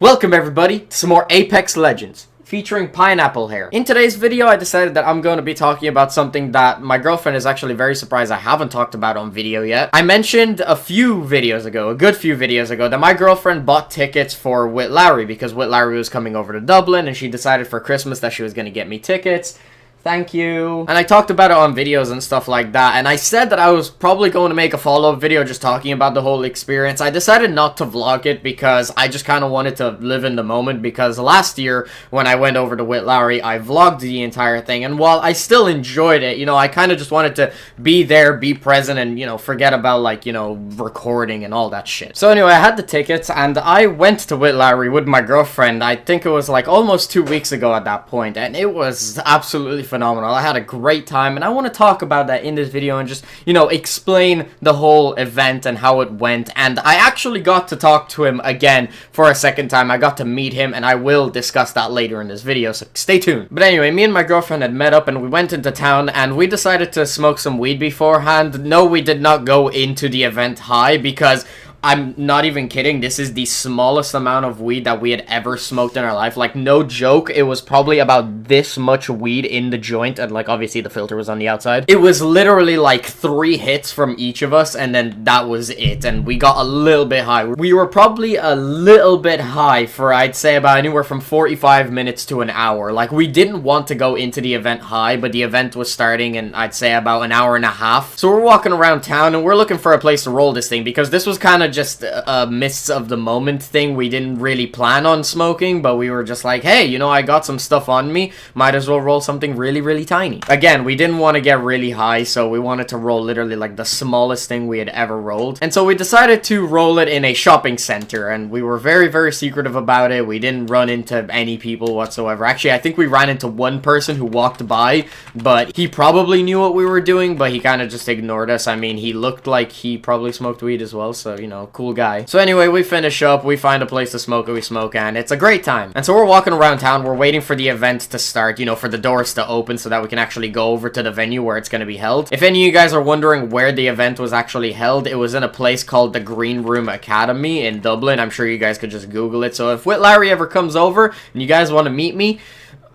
Welcome everybody to some more Apex Legends featuring pineapple hair. In today's video, I decided that I'm going to be talking about something that my girlfriend is actually very surprised I haven't talked about on video yet. I mentioned a good few videos ago, that my girlfriend bought tickets for Witt Lowry because Witt Lowry was coming over to Dublin and she decided for Christmas that she was going to get me tickets. Thank you. And I talked about it on videos and stuff like that, and I said that I was probably going to make a follow-up video just talking about the whole experience. I decided not to vlog it because I just kind of wanted to live in the moment, because last year when I went over to Witt Lowry, I vlogged the entire thing, and while I still enjoyed it, you know, I kind of just wanted to be there, be present, and, you know, forget about, like, you know, recording and all that shit. So anyway, I had the tickets, and I went to Witt Lowry with my girlfriend. I think it was, like, almost 2 weeks ago at that point, and it was absolutely phenomenal. I had a great time, and I want to talk about that in this video and just, you know, explain the whole event and how it went. And I actually got to talk to him again for a second time. I got to meet him, and I will discuss that later in this video, so stay tuned. But anyway, me and my girlfriend had met up, and we went into town, and we decided to smoke some weed beforehand. No, we did not go into the event high, because I'm not even kidding, this is the smallest amount of weed that we had ever smoked in our life. Like, no joke, it was probably about this much weed in the joint, and, like, obviously the filter was on the outside. It was literally, like, 3 hits from each of us, and then that was it, and we got a little bit high. We were probably a little bit high for, I'd say, about anywhere from 45 minutes to an hour. Like, we didn't want to go into the event high, but the event was starting in, I'd say, about an hour and a half. So we're walking around town, and we're looking for a place to roll this thing, because this was kind of just a mists of the moment thing. We didn't really plan on smoking, but we were just like, hey, you know, I got some stuff on me, might as well roll something really tiny. Again, we didn't want to get really high, so we wanted to roll literally like the smallest thing we had ever rolled. And so we decided to roll it in a shopping center, and we were very secretive about it. We didn't run into any people whatsoever. Actually, I think we ran into one person who walked by, but he probably knew what we were doing, but he kind of just ignored us. I mean, he looked like he probably smoked weed as well, so, you know, cool guy. So anyway, we finish up, we find a place to smoke it, we smoke, and it's a great time. And so we're walking around town, we're waiting for the event to start, you know, for the doors to open so that we can actually go over to the venue where it's going to be held. If any of you guys are wondering where the event was actually held, it was in a place called the Green Room Academy in Dublin. I'm sure you guys could just Google it. So if Witt Lowry ever comes over and you guys want to meet me,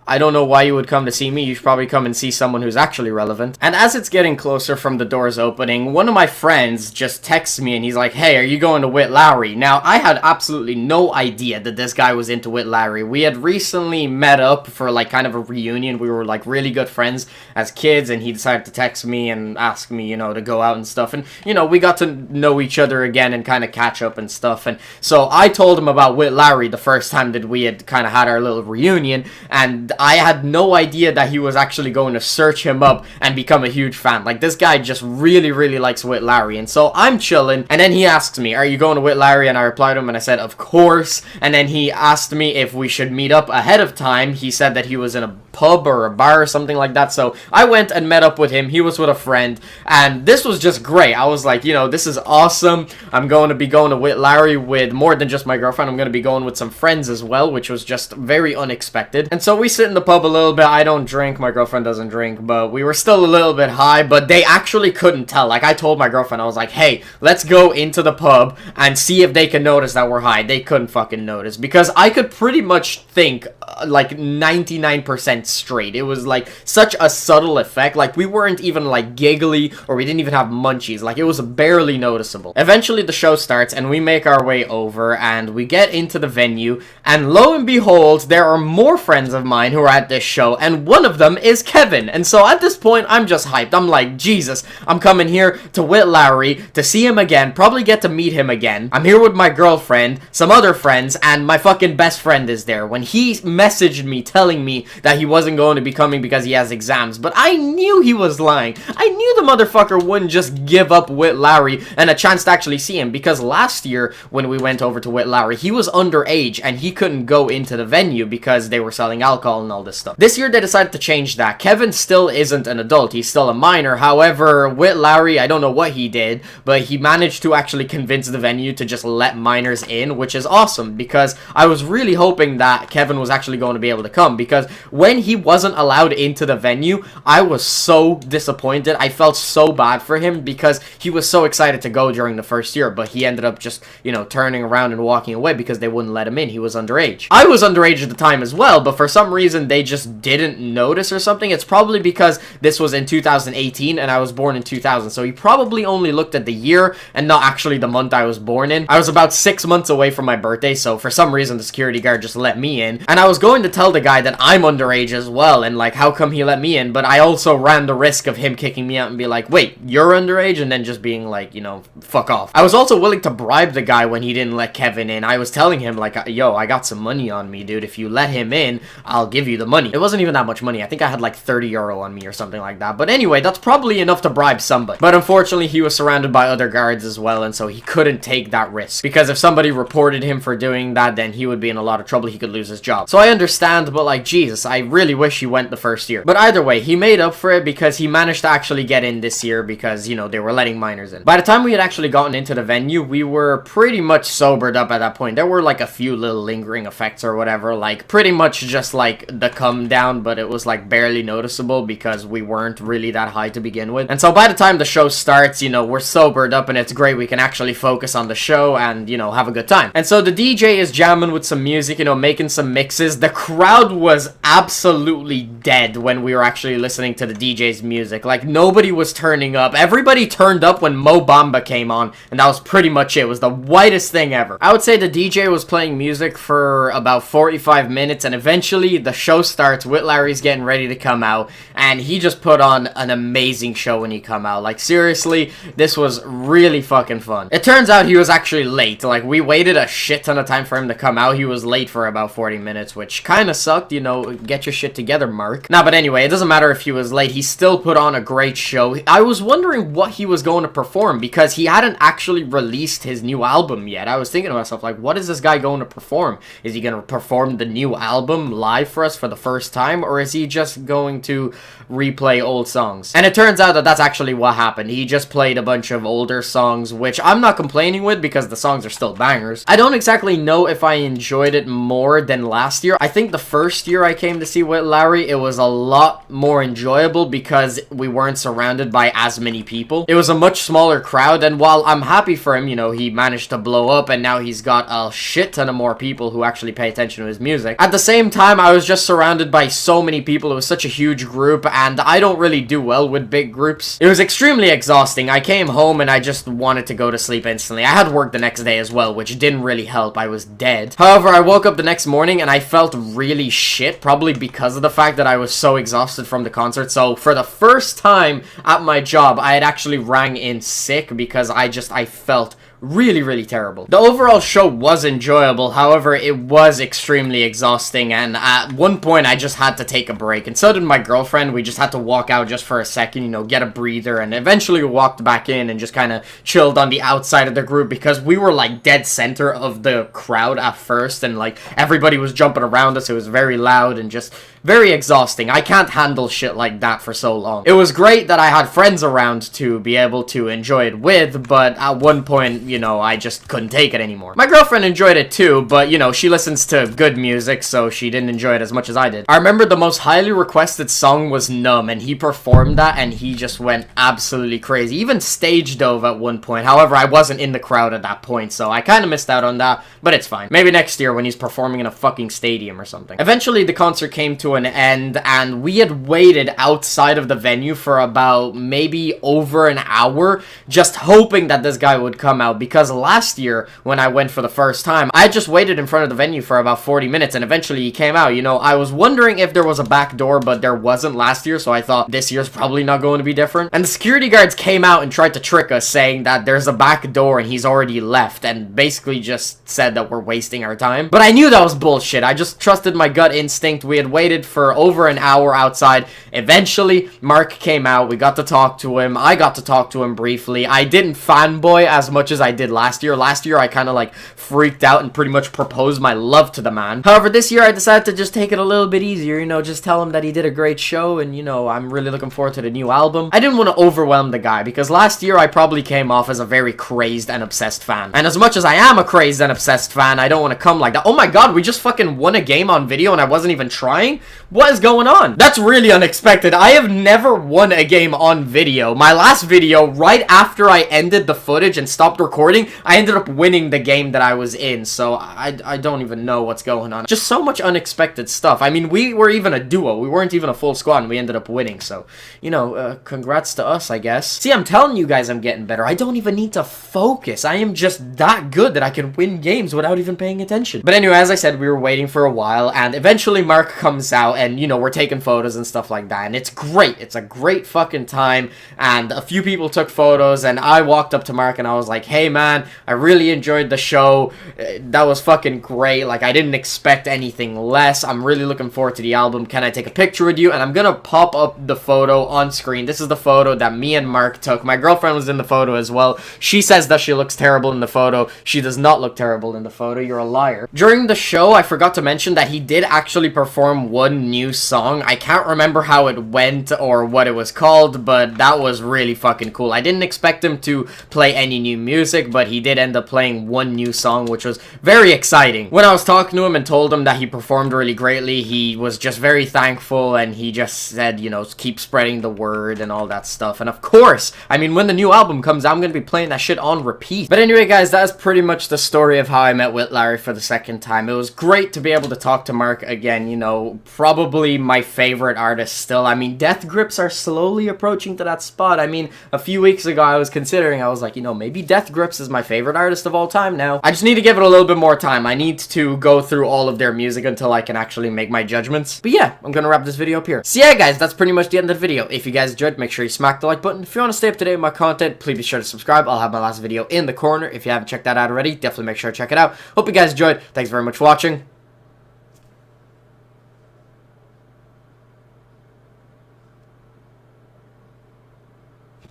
I don't know why you would come to see me. You should probably come and see someone who's actually relevant. And as it's getting closer from the doors opening, one of my friends just texts me and he's like, hey, are you going to Witt Lowry? Now, I had absolutely no idea that this guy was into Witt Lowry. We had recently met up for like kind of a reunion. We were like really good friends as kids, and he decided to text me and ask me, you know, to go out and stuff. And, you know, we got to know each other again and kind of catch up and stuff. And so I told him about Witt Lowry the first time that we had kind of had our little reunion, and I had no idea that he was actually going to search him up and become a huge fan. Like, this guy just really likes Witt Lowry. And so I'm chilling, and then he asks me, are you going to Witt Lowry? And I replied to him and I said, of course. And then he asked me if we should meet up ahead of time. He said that he was in a pub or a bar or something like that. So I went and met up with him. He was with a friend, and this was just great. I was like, you know, this is awesome. I'm going to be going to Witt Lowry with more than just my girlfriend. I'm going to be going with some friends as well, which was just very unexpected. And so we sit in the pub a little bit. I don't drink, my girlfriend doesn't drink, but we were still a little bit high, but they actually couldn't tell. Like, I told my girlfriend, I was like, hey, let's go into the pub and see if they can notice that we're high. They couldn't fucking notice, because I could pretty much think like 99% straight. It was like such a subtle effect. Like, we weren't even like giggly, or we didn't even have munchies. Like, it was barely noticeable. Eventually the show starts and we make our way over and we get into the venue, and lo and behold, there are more friends of mine who are at this show, and one of them is Kevin. And so at this point, I'm just hyped. I'm like, Jesus, I'm coming here to Witt Lowry to see him again, probably get to meet him again. I'm here with my girlfriend, some other friends, and my fucking best friend is there. When he messaged me telling me that he wasn't going to be coming because he has exams, but I knew he was lying. I knew the motherfucker wouldn't just give up Witt Lowry and a chance to actually see him, because last year when we went over to Witt Lowry, he was underage and he couldn't go into the venue because they were selling alcohol alcohol and all this stuff. This year they decided to change that. Kevin still isn't an adult, he's still a minor. However, Witt Lowry, I don't know what he did, but he managed to actually convince the venue to just let minors in, which is awesome, because I was really hoping that Kevin was actually going to be able to come, because when he wasn't allowed into the venue, I was so disappointed. I felt so bad for him because he was so excited to go during the first year, but he ended up just, you know, turning around and walking away because they wouldn't let him in. He was underage. I was underage at the time as well, but for some reason they just didn't notice or something. It's probably because this was in 2018 and I was born in 2000, so he probably only looked at the year and not actually the month I was born in. I was about 6 months away from my birthday, so for some reason the security guard just let me in, and I was going to tell the guy that I'm underage as well, and like, how come he let me in? But I also ran the risk of him kicking me out and be like, wait, you're underage? And then just being like, you know, fuck off. I was also willing to bribe the guy when he didn't let Kevin in. I was telling him like, yo, I got some money on me, dude. If you let him in, I'll give you the money. It wasn't even that much money. I think I had like 30 euro on me or something like that. But anyway, that's probably enough to bribe somebody. But unfortunately, he was surrounded by other guards as well, and so he couldn't take that risk. Because if somebody reported him for doing that, then he would be in a lot of trouble. He could lose his job. So I understand, but like, Jesus, I really wish he went the first year. But either way, he made up for it because he managed to actually get in this year because, you know, they were letting minors in. By the time we had actually gotten into the venue, we were pretty much sobered up at that point. There were like a few little lingering effects or whatever, like pretty much just like the come down, but it was like barely noticeable because we weren't really that high to begin with. And so by the time the show starts, you know, we're sobered up and it's great. We can actually focus on the show and, you know, have a good time. And so the DJ is jamming with some music, you know, making some mixes. The crowd was absolutely dead when we were actually listening to the DJ's music. Like, nobody was turning up. Everybody turned up when Mo Bamba came on, and that was pretty much it. It was the whitest thing ever. I would say the DJ was playing music for about 45 minutes, and eventually the show starts. Witt Lowry's getting ready to come out, and he just put on an amazing show when he come out. Like, seriously, this was really fucking fun. It turns out he was actually late. Like, we waited a shit ton of time for him to come out. He was late for about 40 minutes, which kind of sucked, you know. Get your shit together, Mark. Nah, but anyway, it doesn't matter if he was late. He still put on a great show. I was wondering what he was going to perform because he hadn't actually released his new album yet. I was thinking to myself, like, what is this guy going to perform? Is he going to perform the new album live for us for the first time, or is he just going to replay old songs? And it turns out that that's actually what happened. He just played a bunch of older songs, which I'm not complaining with because the songs are still bangers. I don't exactly know if I enjoyed it more than last year. I think the first year I came to see Witt Lowry, it was a lot more enjoyable because we weren't surrounded by as many people. It was a much smaller crowd, and while I'm happy for him, you know, he managed to blow up and now he's got a shit ton of more people who actually pay attention to his music. At the same time, I was just surrounded by so many people. It was such a huge group, and I don't really do well with big groups. It was extremely exhausting. I came home and I just wanted to go to sleep instantly. I had work the next day as well, which didn't really help. I was dead. However, I woke up the next morning and I felt really shit, probably because of the fact that I was so exhausted from the concert. So for the first time at my job, I had actually rang in sick because I felt really terrible. The overall show was enjoyable, however, it was extremely exhausting, and at one point I just had to take a break, and so did my girlfriend. We just had to walk out just for a second, you know, get a breather, and eventually we walked back in and just kind of chilled on the outside of the group because we were like dead center of the crowd at first, and like everybody was jumping around us. It was very loud and just very exhausting. I can't handle shit like that for so long. It was great that I had friends around to be able to enjoy it with, but at one point, you know, I just couldn't take it anymore. My girlfriend enjoyed it too, but, you know, she listens to good music, so she didn't enjoy it as much as I did. I remember the most highly requested song was Numb, and he performed that, and he just went absolutely crazy. Even stage dove at one point. However, I wasn't in the crowd at that point, so I kind of missed out on that, but it's fine. Maybe next year when he's performing in a fucking stadium or something. Eventually, the concert came to an end, and we had waited outside of the venue for about maybe over an hour, just hoping that this guy would come out, because last year when I went for the first time, I just waited in front of the venue for about 40 minutes, and eventually he came out. You know, I was wondering if there was a back door, but there wasn't last year, so I thought this year's probably not going to be different. And the security guards came out and tried to trick us, saying that there's a back door and he's already left, and basically just said that we're wasting our time. But I knew that was bullshit. I just trusted my gut instinct. We had waited for over an hour outside. Eventually, Mark came out. We got to talk to him. I got to talk to him briefly. I didn't fanboy as much as I I did last year. Last year, I kind of like freaked out and pretty much proposed my love to the man. However, this year I decided to just take it a little bit easier, you know, just tell him that he did a great show and, you know, I'm really looking forward to the new album. I didn't want to overwhelm the guy because last year I probably came off as a very crazed and obsessed fan. And as much as I am a crazed and obsessed fan, I don't want to come like that. Oh my god, we just fucking won a game on video and I wasn't even trying? What is going on? That's really unexpected. I have never won a game on video. My last video, right after I ended the footage and stopped recording, I ended up winning the game that I was in. So I don't even know what's going on. Just so much unexpected stuff. I mean, we were even a duo. We weren't even a full squad and we ended up winning. So, you know, congrats to us, I guess. See, I'm telling you guys I'm getting better. I don't even need to focus. I am just that good that I can win games without even paying attention. But anyway, as I said, we were waiting for a while and eventually Mark comes out and, you know, we're taking photos and stuff like that. And it's great. It's a great fucking time. And a few people took photos and I walked up to Mark and I was like, hey man, I really enjoyed the show. That was fucking great. Like, I didn't expect anything less. I'm really looking forward to the album. Can I take a picture with you? And I'm gonna pop up the photo on screen. This is the photo that me and Mark took. My girlfriend was in the photo as well. She says that she looks terrible in the photo. She does not look terrible in the photo. You're a liar. During the show, I forgot to mention that he did actually perform one new song. I can't remember how it went or what it was called, but that was really fucking cool. I didn't expect him to play any new music, but he did end up playing one new song, which was very exciting. When I was talking to him and told him that he performed really greatly, he was just very thankful and he just said, you know, keep spreading the word and all that stuff. And of course, I mean, when the new album comes out, I'm gonna be playing that shit on repeat. But anyway, guys, that's pretty much the story of how I met Witt Lowry for the second time. It was great to be able to talk to Mark again, you know, probably my favorite artist still. I mean, Death Grips are slowly approaching to that spot. I mean, a few weeks ago, I was like, you know, maybe Death Grips is my favorite artist of all time now. I just need to give it a little bit more time. I need to go through all of their music until I can actually make my judgments. But yeah, I'm gonna wrap this video up here. So yeah, guys, that's pretty much the end of the video. If you guys enjoyed, make sure you smack the like button. If you want to stay up to date with my content, please be sure to subscribe. I'll have my last video in the corner. If you haven't checked that out already, definitely make sure to check it out. Hope you guys enjoyed. Thanks very much for watching.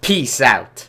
Peace out.